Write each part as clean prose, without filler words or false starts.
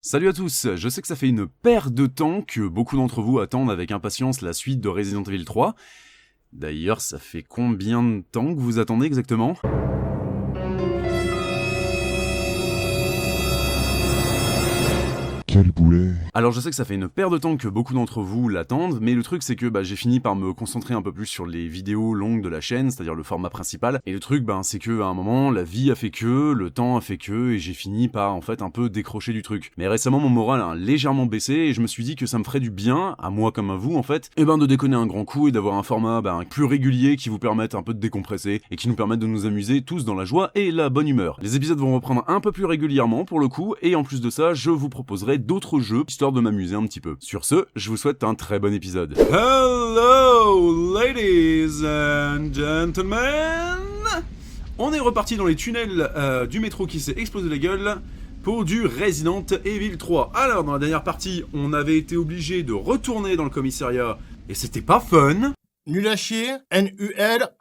Salut à tous, je sais que ça fait une paire de temps que beaucoup d'entre vous attendent avec impatience la suite de Resident Evil 3. D'ailleurs, ça fait combien de temps que vous attendez exactement ? Quel boulet. Alors je sais que ça fait une paire de temps que beaucoup d'entre vous l'attendent, mais le truc c'est que j'ai fini par me concentrer un peu plus sur les vidéos longues de la chaîne, c'est-à-dire le format principal, et le truc c'est que à un moment, la vie a fait que, le temps a fait que, et j'ai fini par en fait un peu décrocher du truc. Mais récemment mon moral a légèrement baissé, et je me suis dit que ça me ferait du bien, à moi comme à vous en fait, de déconner un grand coup et d'avoir un format plus régulier qui vous permette un peu de décompresser, et qui nous permette de nous amuser tous dans la joie et la bonne humeur. Les épisodes vont reprendre un peu plus régulièrement pour le coup, et en plus de ça, je vous proposerai d'autres jeux, histoire de m'amuser un petit peu. Sur ce, je vous souhaite un très bon épisode. Hello, ladies and gentlemen! On est reparti dans les tunnels du métro qui s'est explosé la gueule pour du Resident Evil 3. Alors, dans la dernière partie, on avait été obligé de retourner dans le commissariat, et c'était pas fun. Nul à chier, N-U-L-A-C-H-I-E-R.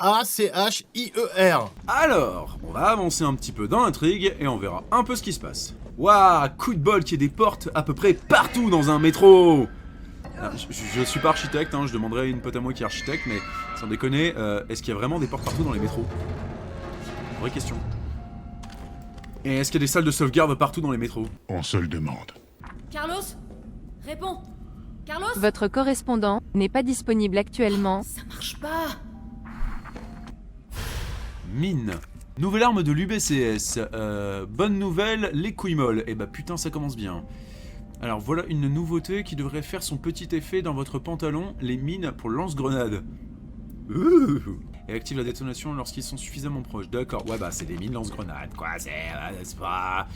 Alors, on va avancer un petit peu dans l'intrigue et on verra un peu ce qui se passe. Waouh, coup de bol qu'il y ait des portes à peu près partout dans un métro. Alors, je suis pas architecte, je demanderai à une pote à moi qui est architecte, mais sans déconner, est-ce qu'il y a vraiment des portes partout dans les métros ? Vraie question. Et est-ce qu'il y a des salles de sauvegarde partout dans les métros ? On se le demande. Carlos, réponds. Carlos ? Votre correspondant n'est pas disponible actuellement. Ça marche pas. Mine. Nouvelle arme de l'UBCS. Bonne nouvelle, les couilles molles. Eh putain, ça commence bien. Alors voilà une nouveauté qui devrait faire son petit effet dans votre pantalon, les mines pour lance-grenades. Et active la détonation lorsqu'ils sont suffisamment proches. D'accord, ouais c'est des mines lance-grenades, quoi, c'est pas...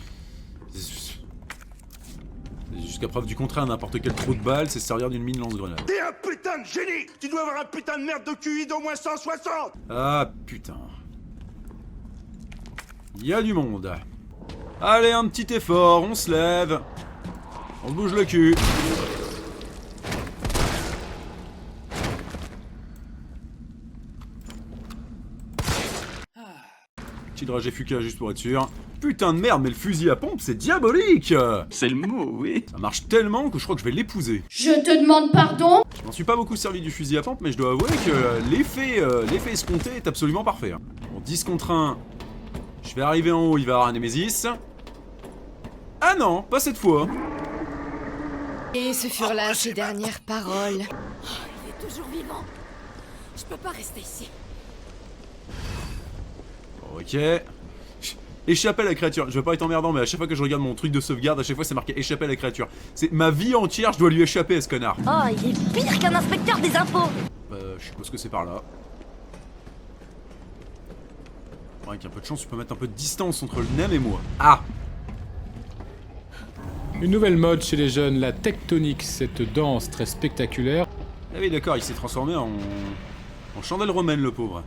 Jusqu'à preuve du contraire, n'importe quel trou de balle, c'est servir d'une mine lance-grenade. T'es un putain de génie! Tu dois avoir un putain de merde de QI d'au moins 160! Ah putain. Il y a du monde. Allez, un petit effort, on se lève. On se bouge le cul. Petit dragé fuka juste pour être sûr. Putain de merde, mais le fusil à pompe, c'est diabolique! C'est le mot, oui. Ça marche tellement que je crois que je vais l'épouser. Je te demande pardon. Je m'en suis pas beaucoup servi du fusil à pompe, mais je dois avouer que l'effet escompté est absolument parfait. Bon, 10 contre 1. Je vais arriver en haut, il va y avoir un Némésis. Ah non, pas cette fois. Et ce furent là ses dernières paroles. Il est toujours vivant. Je peux pas rester ici. Ok. Échapper à la créature. Je veux pas être emmerdant, mais à chaque fois que je regarde mon truc de sauvegarde, à chaque fois c'est marqué échapper à la créature. C'est ma vie entière, je dois lui échapper à ce connard. Oh, il est pire qu'un inspecteur des impôts. Je suppose que c'est par là. Avec un peu de chance, tu peux mettre un peu de distance entre le nem et moi. Ah! Une nouvelle mode chez les jeunes, la tectonique, cette danse très spectaculaire. Ah oui, d'accord, il s'est transformé en chandelle romaine, le pauvre.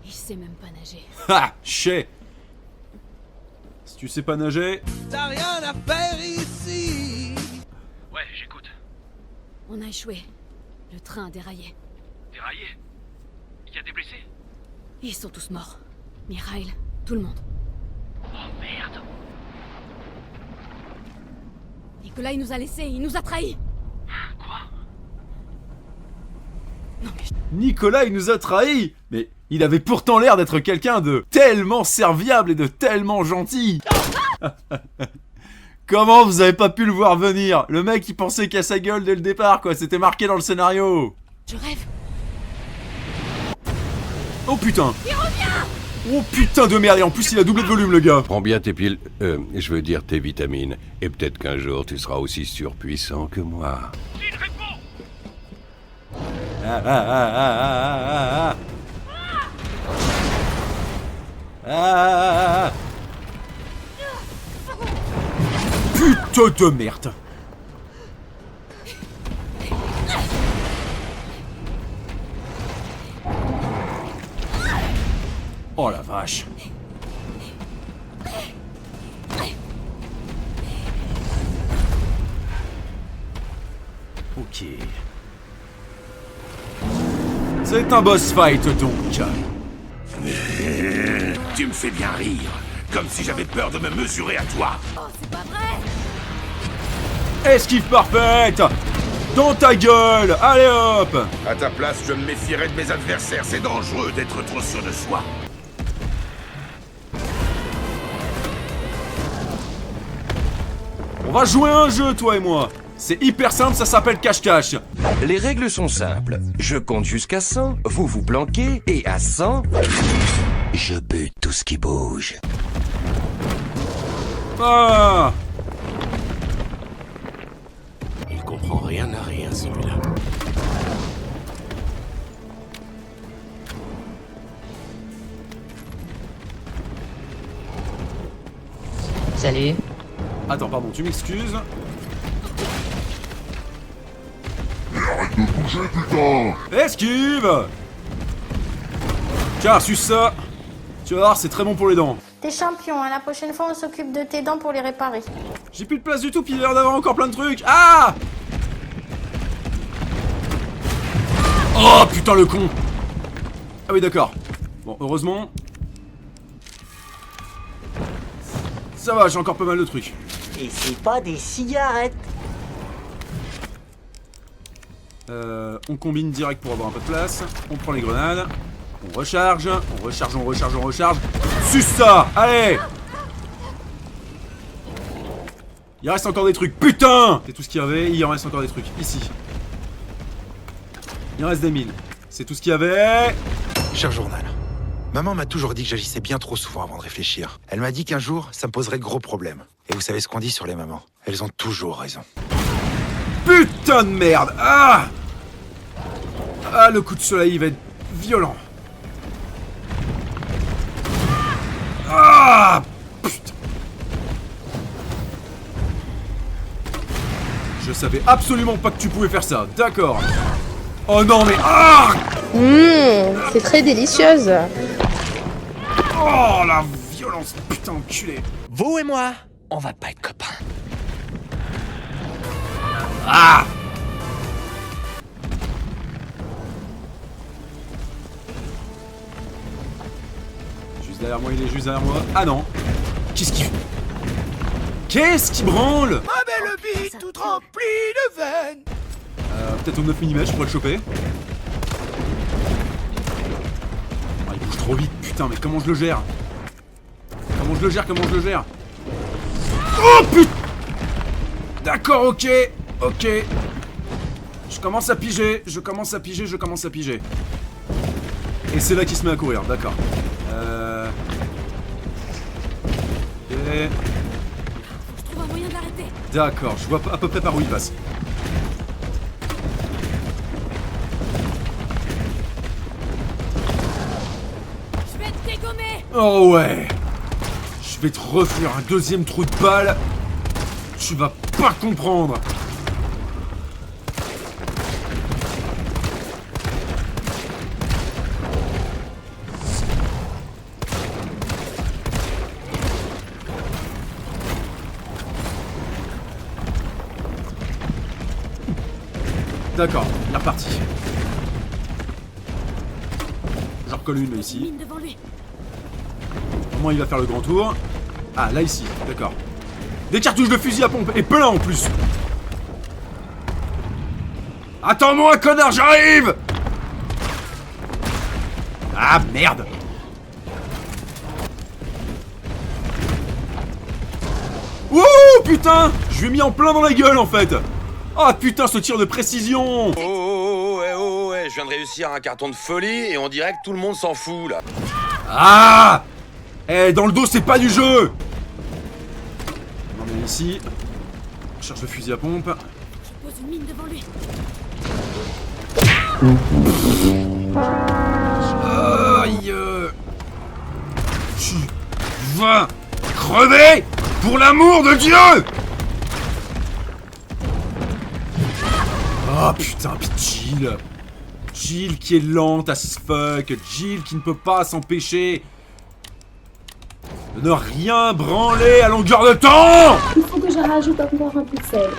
Il sait même pas nager. Ha! Chais! Si tu sais pas nager... T'as rien à faire ici. Ouais, j'écoute. On a échoué. Le train a déraillé. Déraillé? Y a des blessés? Ils sont tous morts. Mikhail, tout le monde. Oh merde. Nicolas, il nous a laissés, il nous a trahis. Quoi? Non mais... Nicolas, il nous a trahis! Mais il avait pourtant l'air d'être quelqu'un de tellement serviable et de tellement gentil! Comment vous avez pas pu le voir venir? Le mec, il pensait qu'à sa gueule dès le départ, quoi. C'était marqué dans le scénario. Je rêve. Oh putain! Il revient! Oh putain de merde! Et en plus, il a doublé de volume, le gars. Prends bien tes piles, je veux dire tes vitamines. Et peut-être qu'un jour, tu seras aussi surpuissant que moi. Il répond! Putain de merde! Oh la vache! Ok. C'est un boss fight donc. Tu me fais bien rire, comme si j'avais peur de me mesurer à toi. Oh, c'est pas vrai. Esquive parfaite. Dans ta gueule. Allez hop. À ta place, je me méfierais de mes adversaires. C'est dangereux d'être trop sûr de soi. On va jouer à un jeu, toi et moi. C'est hyper simple, ça s'appelle cache-cache. Les règles sont simples. Je compte jusqu'à 100, vous vous planquez, et à 100, je bute tout ce qui bouge. Ah. Il comprend rien à rien, celui-là. Salut. Attends, pardon, tu m'excuses. Esquive. Tiens, suce ça. Tu vas voir, c'est très bon pour les dents. T'es champion, hein. La prochaine fois on s'occupe de tes dents pour les réparer. J'ai plus de place du tout, puis il a l'air d'avoir encore plein de trucs. Ah. Oh putain le con. Ah oui d'accord. Bon, heureusement. Ça va, j'ai encore pas mal de trucs. Et c'est pas des cigarettes. On combine direct pour avoir un peu de place. On prend les grenades. On recharge. On recharge, on recharge, on recharge. Suce ça. Allez. Il reste encore des trucs. Putain. C'est tout ce qu'il y avait. Il en reste encore des trucs. Ici. Il en reste des mines. C'est tout ce qu'il y avait. Cher journal, maman m'a toujours dit que j'agissais bien trop souvent avant de réfléchir. Elle m'a dit qu'un jour, ça me poserait de gros problèmes. Et vous savez ce qu'on dit sur les mamans. Elles ont toujours raison. Putain de merde. Ah. Ah, le coup de soleil va être violent. Ah. Putain. Je savais absolument pas que tu pouvais faire ça. D'accord. Oh non mais... Ah. C'est très délicieuse. Oh la violence, putain enculé. Vous et moi, on va pas être copains. Ah. Juste derrière moi, il est juste derrière moi. Ah non. Qu'est-ce qui... Qu'est-ce qui branle? Ma belle bite toute remplie de veines. Peut-être au 9 mm, je pourrais le choper. Ah, il bouge trop vite, putain, mais comment je le gère? Comment je le gère? Comment je le gère? Oh putain. D'accord, ok. Ok. Je commence à piger, je commence à piger, je commence à piger. Et c'est là qu'il se met à courir, d'accord. Ok. Je trouve un moyen d'arrêter. D'accord, je vois à peu près par où il passe. Je vais te dégommer. Oh ouais. Je vais te refaire un deuxième trou de balle. Tu vas pas comprendre. D'accord, il est reparti. J'en recolle une ici. Mine devant lui. Au moins il va faire le grand tour. Ah là ici, d'accord. Des cartouches de fusil à pompe et plein en plus. Attends-moi connard, j'arrive. Ah merde. Wouh putain. Je lui ai mis en plein dans la gueule en fait. Ah putain ce tir de précision. Je viens de réussir un carton de folie et on dirait que tout le monde s'en fout là. Ah. Eh dans le dos c'est pas du jeu. On est ici. Je cherche le fusil à pompe. Je pose une mine devant lui. Aïe. Tu vas crever pour l'amour de Dieu. Oh putain, pis Jill. Jill qui est lente as fuck. Jill qui ne peut pas s'empêcher de ne rien branler à longueur de temps. Il faut que je rajoute encore un peu de sel.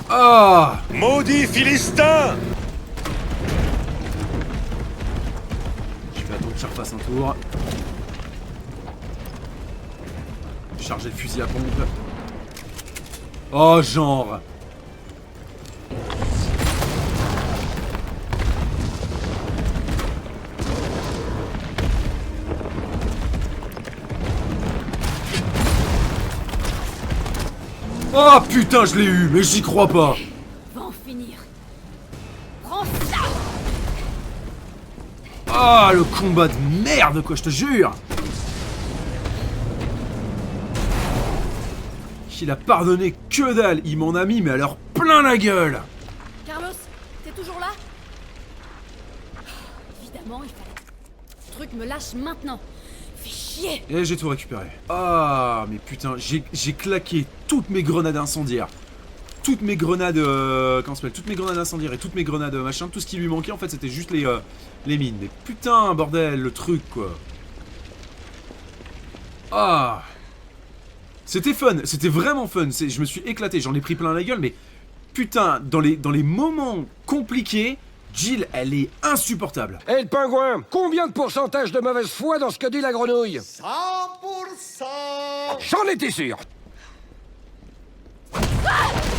Ah. Maudit Philistin. Je vais attendre que je refasse un tour. Charger le fusil à pompe. Oh, genre. Oh putain, je l'ai eu, mais j'y crois pas. Va en finir. Prends ça. Ah, le combat de merde, quoi, je te jure. Il a pardonné que dalle, il m'en a mis, mais alors plein la gueule. Carlos, t'es toujours là? Évidemment, il fallait... Ce truc me lâche maintenant. Fais chier. Et j'ai tout récupéré. Ah, mais putain, j'ai claqué toutes mes grenades incendiaires. Toutes mes grenades... comment ça s'appelle? Toutes mes grenades incendiaires et toutes mes grenades machin. Tout ce qui lui manquait, en fait, c'était juste les mines. Mais putain, bordel, le truc, quoi. Ah. C'était fun, c'était vraiment fun. Je me suis éclaté, j'en ai pris plein la gueule, mais... Putain, dans les moments compliqués... Jill, elle est insupportable. Hé, le pingouin, combien de pourcentage de mauvaise foi dans ce que dit la grenouille? 100%. J'en étais sûr.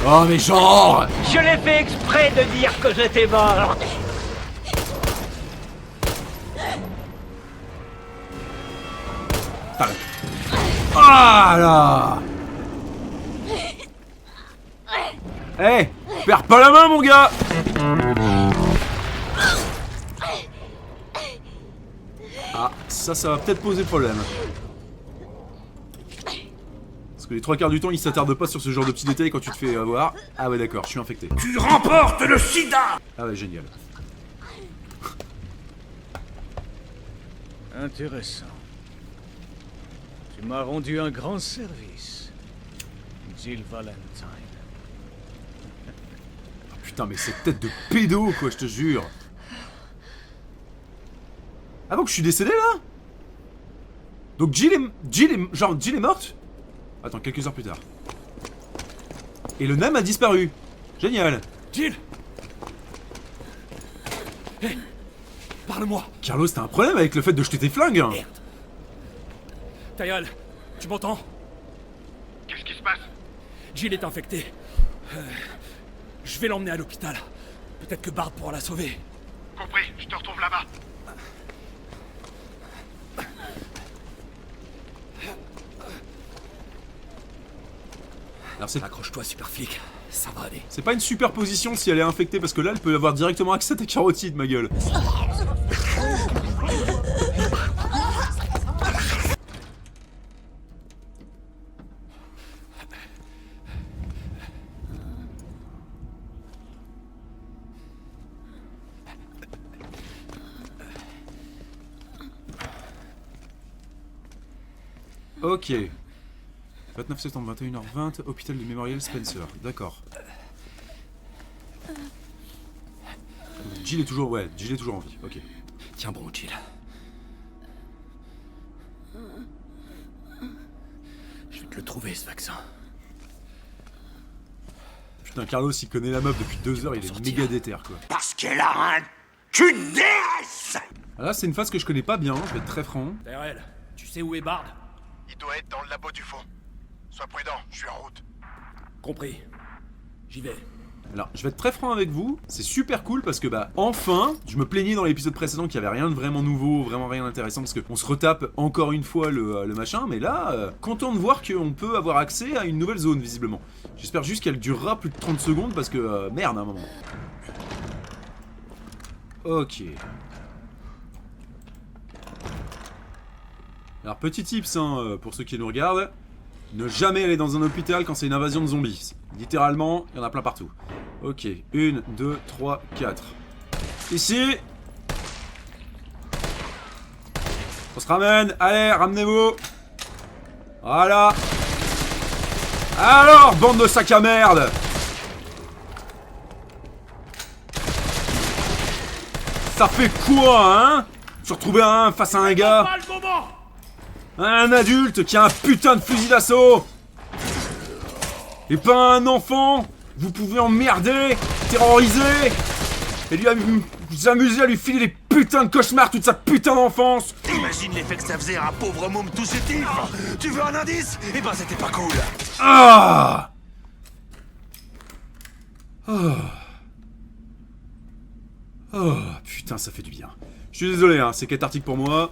Oh, mais genre. Je l'ai fait exprès de dire que j'étais mort. Ah là. Eh, hey, perds pas la main, mon gars. Ah, ça va peut-être poser problème. Parce que les 3 quarts du temps, ils s'attardent pas sur ce genre de petits détails quand tu te fais avoir. Ah ouais, d'accord, je suis infecté. Tu remportes le sida. Ah ouais, génial. Intéressant. Tu m'as rendu un grand service, Jill Valentine. Putain, mais cette tête de pédo, quoi, je te jure. Ah donc je suis décédé là? Donc Jill est morte? Attends, quelques heures plus tard. Et le nain a disparu. Génial. Jill! Hé! Parle-moi! Carlos, t'as un problème avec le fait de jeter tes flingues? Merde! Tayal, tu m'entends? Qu'est-ce qui se passe? Jill est infectée. Je vais l'emmener à l'hôpital. Peut-être que Bard pourra la sauver. Compris, je te retrouve là-bas. Alors c'est... Accroche-toi, super flic. Ça va aller. C'est pas une super position si elle est infectée, parce que là, elle peut avoir directement accès à tes carotides, ma gueule. Ok. 29 septembre, 21h20, hôpital du Mémorial Spencer. D'accord. Jill est toujours... Ouais, Jill est toujours en vie. Ok. Tiens bon, Jill. Je vais te le trouver, ce vaccin. Putain, Carlos, il connaît la meuf depuis 2 heures, il est méga déter, quoi. Parce qu'elle a un cul de déesse. Ah là, c'est une phase que je connais pas bien, je vais être très franc. Tyrell, tu sais où est Bard? Il doit être dans le labo du fond. Sois prudent, je suis en route. Compris. J'y vais. Alors, je vais être très franc avec vous, c'est super cool parce que bah, enfin, je me plaignais dans l'épisode précédent qu'il y avait rien de vraiment nouveau, vraiment rien d'intéressant parce qu'on se retape encore une fois le machin, mais là, content de voir qu'on peut avoir accès à une nouvelle zone visiblement. J'espère juste qu'elle durera plus de 30 secondes parce que, merde, à un moment. Ok. Alors, petit tips hein, pour ceux qui nous regardent, ne jamais aller dans un hôpital quand c'est une invasion de zombies. Littéralement, il y en a plein partout. Ok, 1, 2, 3, 4. Ici. On se ramène, allez, ramenez-vous. Voilà. Alors, bande de sacs à merde. Ça fait quoi, hein? Se retrouver face à un gars. Un adulte qui a un putain de fusil d'assaut. Et pas un enfant. Vous pouvez emmerder, terroriser et lui vous amuser à lui filer des putain de cauchemar toute sa putain d'enfance. Imagine l'effet que ça faisait à un pauvre môme tout chétif. Tu veux un indice? Eh ben c'était pas cool. Ah oh. Oh, putain, ça fait du bien. Je suis désolé, hein, c'est cathartique pour moi.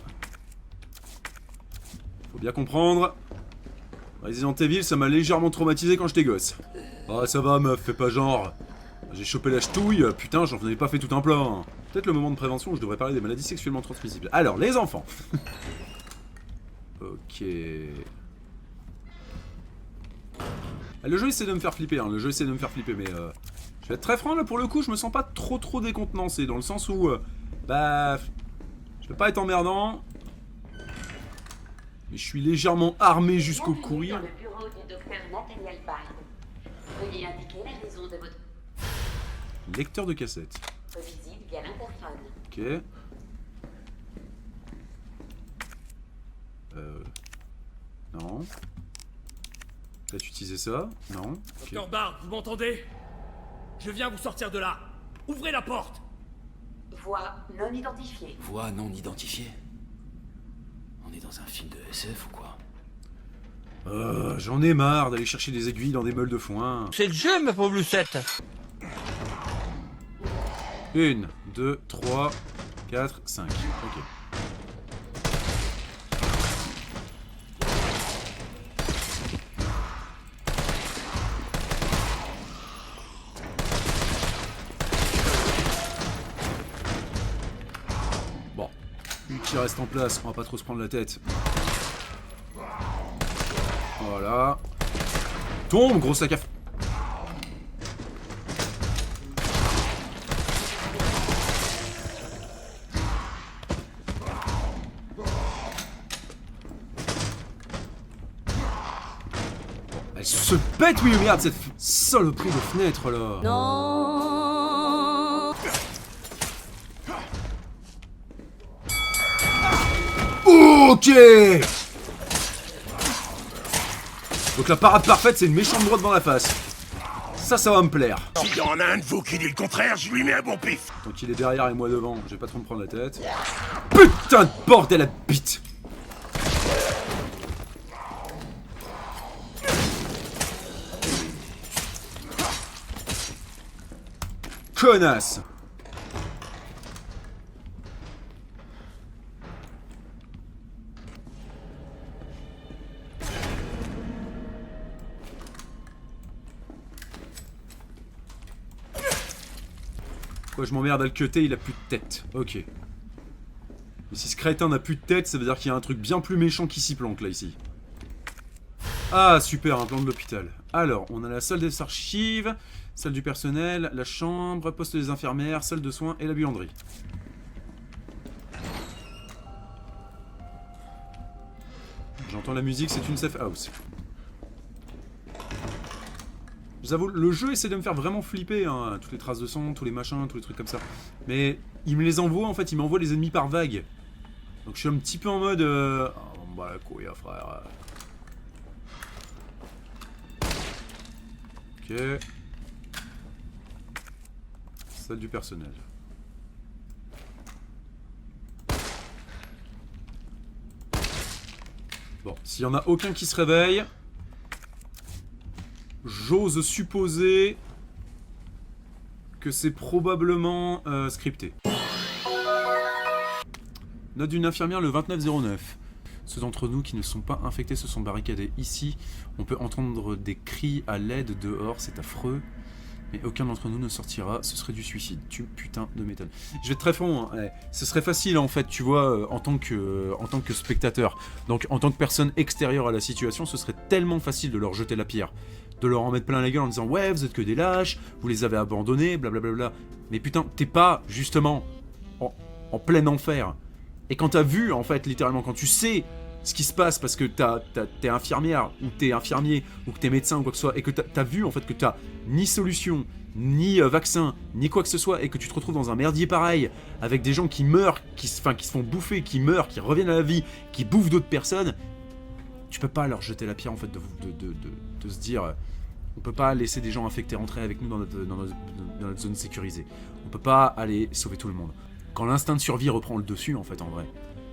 Faut bien comprendre. Resident Evil, ça m'a légèrement traumatisé quand j'étais gosse. Ah, ça va, meuf, fais pas genre. J'ai chopé la ch'touille, putain, j'en avais pas fait tout un plat. Hein. Peut-être le moment de prévention où je devrais parler des maladies sexuellement transmissibles. Alors, les enfants. Ok. Le jeu essaie de me faire flipper, hein, le jeu essaie de me faire flipper, mais je vais être très franc, là, pour le coup, je me sens pas trop décontenancé, dans le sens où, bah, je vais pas être emmerdant, mais je suis légèrement armé jusqu'au courir. Lecteur de cassette. Ok. Non. Peut-être utiliser ça? Non. Okay. Docteur Bard, vous m'entendez? Je viens vous sortir de là. Ouvrez la porte. Voix non identifiée. Voix non identifiée? On est dans un film de SF ou quoi? J'en ai marre d'aller chercher des aiguilles dans des meules de foin. C'est le jeu, ma pauvre Lucette. 1, 2, 3, 4, 5. Ok. Bon. Lui qui reste en place, on va pas trop se prendre la tête. Voilà. Tombe, gros sac à... Elle se pète, oui, regarde cette saloperie de fenêtre là. Non. Ok. Donc la parade parfaite, c'est une méchante droite dans la face. Ça va me plaire. S'il y en a un de vous qui dit le contraire, je lui mets un bon pif. Donc il est derrière et moi devant, je vais pas trop me prendre la tête. Putain de bordel à bite. Connasse. Quoi, je m'emmerde à le cutter, il a plus de tête. Ok. Mais si ce crétin n'a plus de tête, ça veut dire qu'il y a un truc bien plus méchant qui s'y planque là, ici. Ah, super, un plan de l'hôpital. Alors, on a la salle des archives, salle du personnel, la chambre, poste des infirmières, salle de soins et la buanderie. J'entends la musique, c'est une safe house. J'avoue, le jeu essaie de me faire vraiment flipper, hein. Toutes les traces de sang, tous les machins, tous les trucs comme ça. Mais il me les envoie, en fait, il m'envoie les ennemis par vague. Donc je suis un petit peu en mode... Oh, bah la couille, frère. Ok. Salle du personnel. Bon, s'il y en a aucun qui se réveille... J'ose supposer que c'est probablement scripté. Note d'une infirmière le 2909. Ceux d'entre nous qui ne sont pas infectés se sont barricadés ici. On peut entendre des cris à l'aide dehors, c'est affreux. Mais aucun d'entre nous ne sortira, ce serait du suicide. Tu putain de m'étonnes. Je vais être très franc, hein. Ce serait facile en fait, tu vois, en tant que spectateur. Donc en tant que personne extérieure à la situation, ce serait tellement facile de leur jeter la pierre. De leur en mettre plein la gueule en disant ouais, vous êtes que des lâches, vous les avez abandonnés, blablabla. Mais putain, t'es pas justement en plein enfer. Et quand t'as vu, en fait, littéralement, quand tu sais ce qui se passe parce que t'es infirmière ou t'es infirmier ou que t'es médecin ou quoi que ce soit, et que t'as vu en fait que t'as ni solution, ni vaccin, ni quoi que ce soit, et que tu te retrouves dans un merdier pareil, avec des gens qui meurent, qui se font bouffer, qui meurent, qui reviennent à la vie, qui bouffent d'autres personnes, tu peux pas leur jeter la pierre en fait de se dire on peut pas laisser des gens infectés rentrer avec nous dans notre zone sécurisée. On peut pas aller sauver tout le monde. Quand l'instinct de survie reprend le dessus, en fait, en vrai.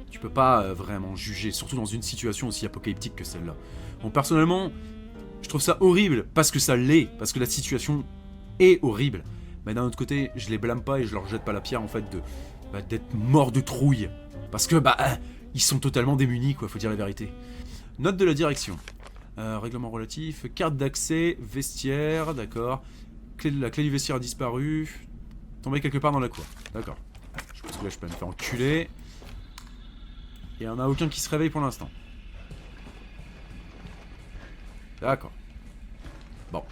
Tu peux pas vraiment juger, surtout dans une situation aussi apocalyptique que celle-là. Bon, personnellement, je trouve ça horrible, parce que ça l'est, parce que la situation est horrible. Mais d'un autre côté, je les blâme pas et je leur jette pas la pierre, en fait, d'être morts de trouille. Parce que, ils sont totalement démunis, quoi, faut dire la vérité. Note de la direction. Règlement relatif, carte d'accès, vestiaire, d'accord. La clé du vestiaire a disparu. Tombé quelque part dans la cour, d'accord. Je pense que là je peux me faire enculer. Et il n'y en a aucun qui se réveille pour l'instant. D'accord. Bon.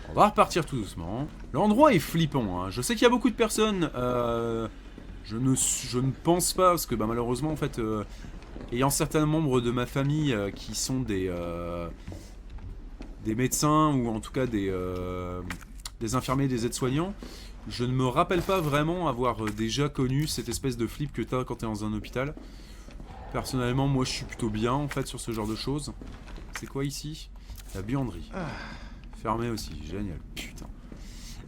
On va repartir tout doucement. L'endroit est flippant, hein. Je sais qu'il y a beaucoup de personnes. Je ne pense pas, parce que malheureusement, en fait, ayant certains membres de ma famille qui sont des médecins, ou en tout cas des infirmiers, des aides-soignants, je ne me rappelle pas vraiment avoir déjà connu cette espèce de flip que t'as quand t'es dans un hôpital. Personnellement, moi je suis plutôt bien en fait sur ce genre de choses. C'est quoi ici? La buanderie. Fermé aussi, génial, putain.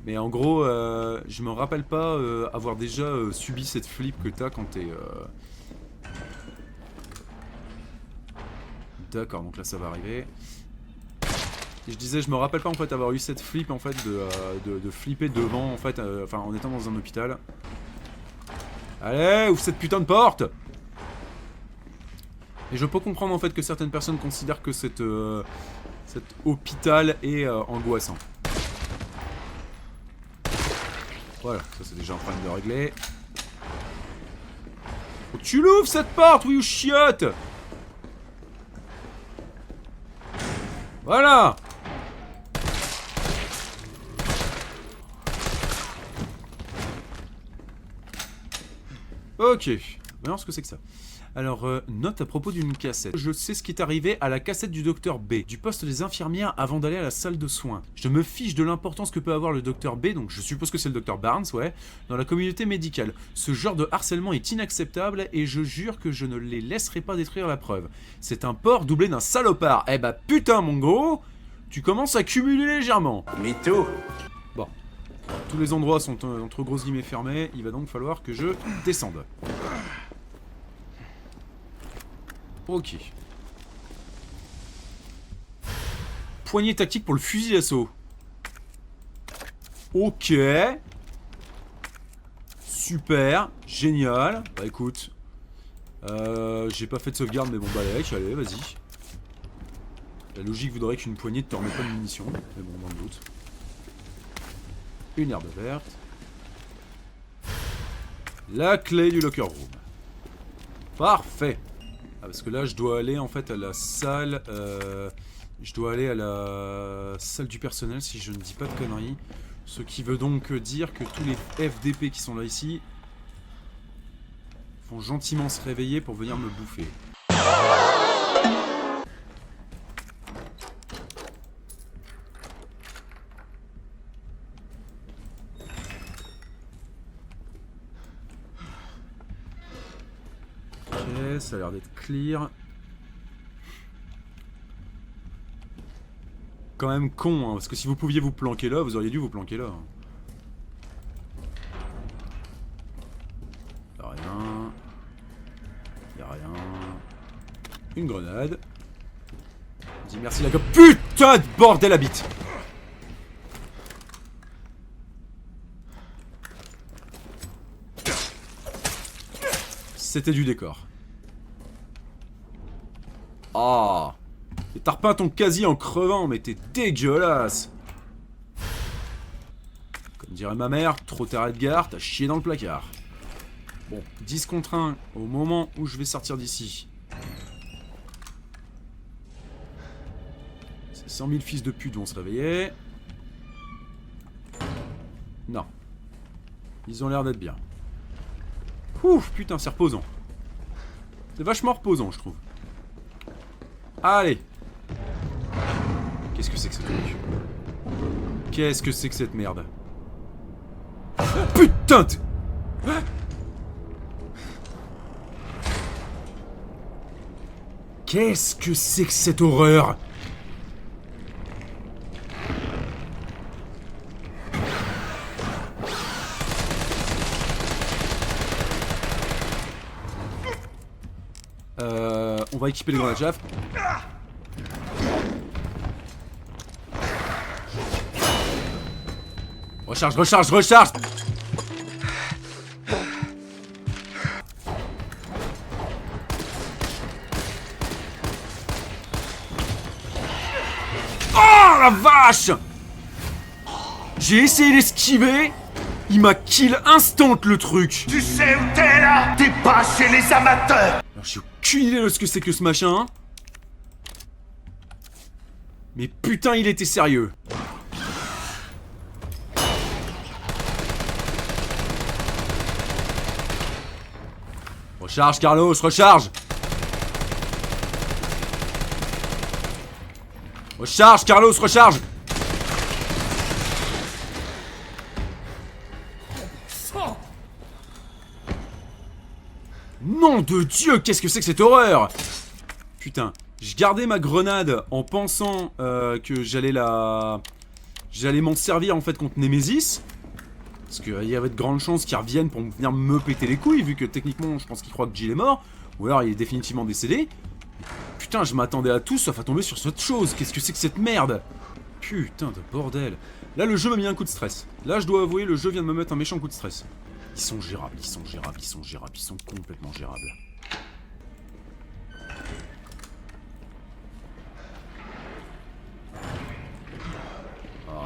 Mais en gros, je me rappelle pas avoir déjà subi cette flip que t'as quand t'es... D'accord, donc là ça va arriver. Et je disais, je me rappelle pas en fait avoir eu cette flip en fait de flipper devant en fait, enfin en étant dans un hôpital. Allez, ouvre cette putain de porte! Et je peux comprendre en fait que certaines personnes considèrent que cet hôpital est angoissant. Voilà, ça c'est déjà un problème de régler. Faut que tu l'ouvres cette porte, oui ou chiotte! Voilà! Ok, alors ce que c'est que ça? Alors, note à propos d'une cassette. Je sais ce qui est arrivé à la cassette du docteur B, du poste des infirmières avant d'aller à la salle de soins. Je me fiche de l'importance que peut avoir le docteur B, donc je suppose que c'est le docteur Barnes, ouais, dans la communauté médicale. Ce genre de harcèlement est inacceptable et je jure que je ne les laisserai pas détruire la preuve. C'est un porc doublé d'un salopard. Eh bah putain mon gros, tu commences à cumuler légèrement. Mytho. Bon, tous les endroits sont entre grosses guillemets fermés, il va donc falloir que je descende. Ok. Poignée tactique pour le fusil d'assaut. Ok. Super. Génial. Bah écoute. J'ai pas fait de sauvegarde mais bon bah allez, vas-y. La logique voudrait qu'une poignée ne te remette pas de munitions. Mais bon, dans le doute. Une herbe verte. La clé du locker room. Parfait. Ah, parce que là, je dois aller en fait à la salle. Je dois aller à la salle du personnel si je ne dis pas de conneries. Ce qui veut donc dire que tous les FDP qui sont là ici vont gentiment se réveiller pour venir me bouffer. Ok, ça a l'air d'être clear. Quand même con, hein, parce que si vous pouviez vous planquer là, vous auriez dû vous planquer là. Y'a rien. Y'a rien. Une grenade. Dis merci la gomme. Putain de bordel à bite. C'était du décor. Ah. Et t'as repeint ton casier en crevant, mais t'es dégueulasse. Comme dirait ma mère, trop tard Edgar, t'as chié dans le placard. Bon, 10 contre 1 au moment où je vais sortir d'ici. Ces 100 000 fils de pute vont se réveiller. Non. Ils ont l'air d'être bien. Ouf, putain, c'est reposant. C'est vachement reposant, je trouve. Allez. Qu'est-ce que c'est que ce truc? Qu'est-ce que c'est que cette merde? Putain de... Qu'est-ce que c'est que cette horreur? on va équiper les grenades chaff. Recharge, recharge, recharge. Oh la vache! J'ai essayé d'esquiver, il m'a kill instant le truc. Tu sais où t'es là? T'es pas chez les amateurs. Alors j'ai aucune idée de ce que c'est que ce machin. Hein. Mais putain il était sérieux. Recharge Carlos, recharge. Recharge Carlos, recharge. Nom de Dieu, qu'est-ce que c'est que cette horreur? Putain, je gardais ma grenade en pensant que j'allais m'en servir en fait contre Nemesis. Parce qu'il y avait de grandes chances qu'ils reviennent pour venir me péter les couilles, vu que techniquement je pense qu'ils croient que Jill est mort. Ou alors il est définitivement décédé. Putain, je m'attendais à tout sauf à tomber sur cette chose. Qu'est-ce que c'est que cette merde? Putain de bordel. Là le jeu m'a mis un coup de stress. Là je dois avouer, le jeu vient de me mettre un méchant coup de stress. Ils sont gérables, ils sont gérables, ils sont gérables, ils sont complètement gérables. Oh.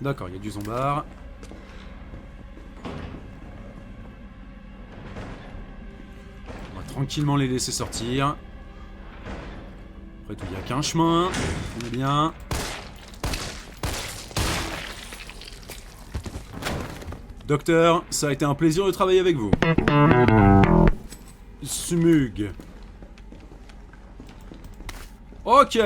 D'accord, il y a du zombard. Tranquillement les laisser sortir. Après tout, il n'y a qu'un chemin. On est bien. Docteur, ça a été un plaisir de travailler avec vous. Smug. Ok.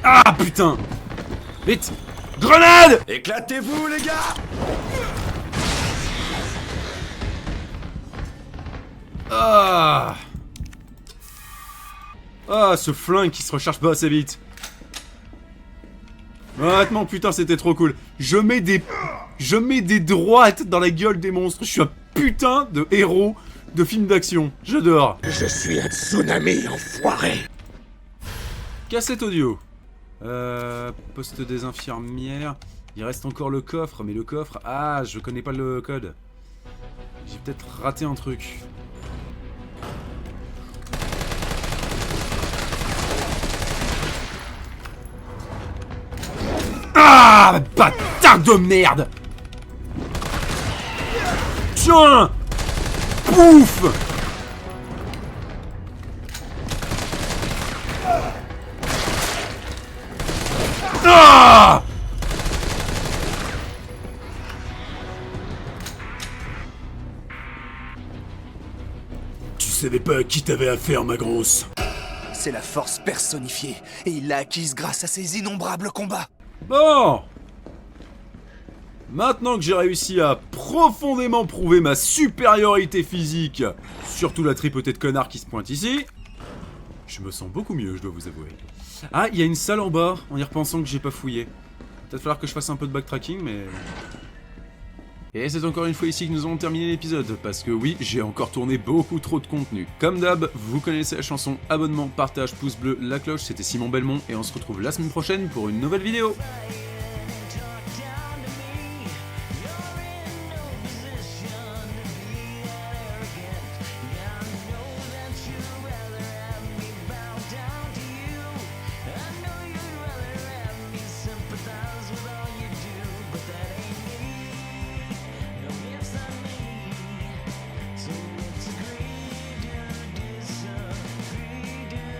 Ah putain! Vite! Grenade! Éclatez-vous les gars! Ah! Ah, ce flingue qui se recharge pas assez vite. Honnêtement, putain, c'était trop cool. Je mets des droites dans la gueule des monstres. Je suis un putain de héros de film d'action. J'adore. Je suis un tsunami, enfoiré. Cassette audio. Poste des infirmières. Il reste encore le coffre, mais le coffre... Ah, je connais pas le code. J'ai peut-être raté un truc. Ah, bâtard de merde! Tiens! Pouf! Ah! Tu savais pas à qui t'avais affaire, ma grosse. C'est la force personnifiée, et il l'a acquise grâce à ses innombrables combats. Bon! Maintenant que j'ai réussi à profondément prouver ma supériorité physique, surtout la tripotée de connards qui se pointe ici, je me sens beaucoup mieux, je dois vous avouer. Ah, il y a une salle en bas, en y repensant que j'ai pas fouillé. Peut-être falloir que je fasse un peu de backtracking, mais... Et c'est encore une fois ici que nous allons terminer l'épisode, parce que oui, j'ai encore tourné beaucoup trop de contenu. Comme d'hab, vous connaissez la chanson, abonnement, partage, pouce bleu, la cloche, c'était Simon Belmont, et on se retrouve la semaine prochaine pour une nouvelle vidéo.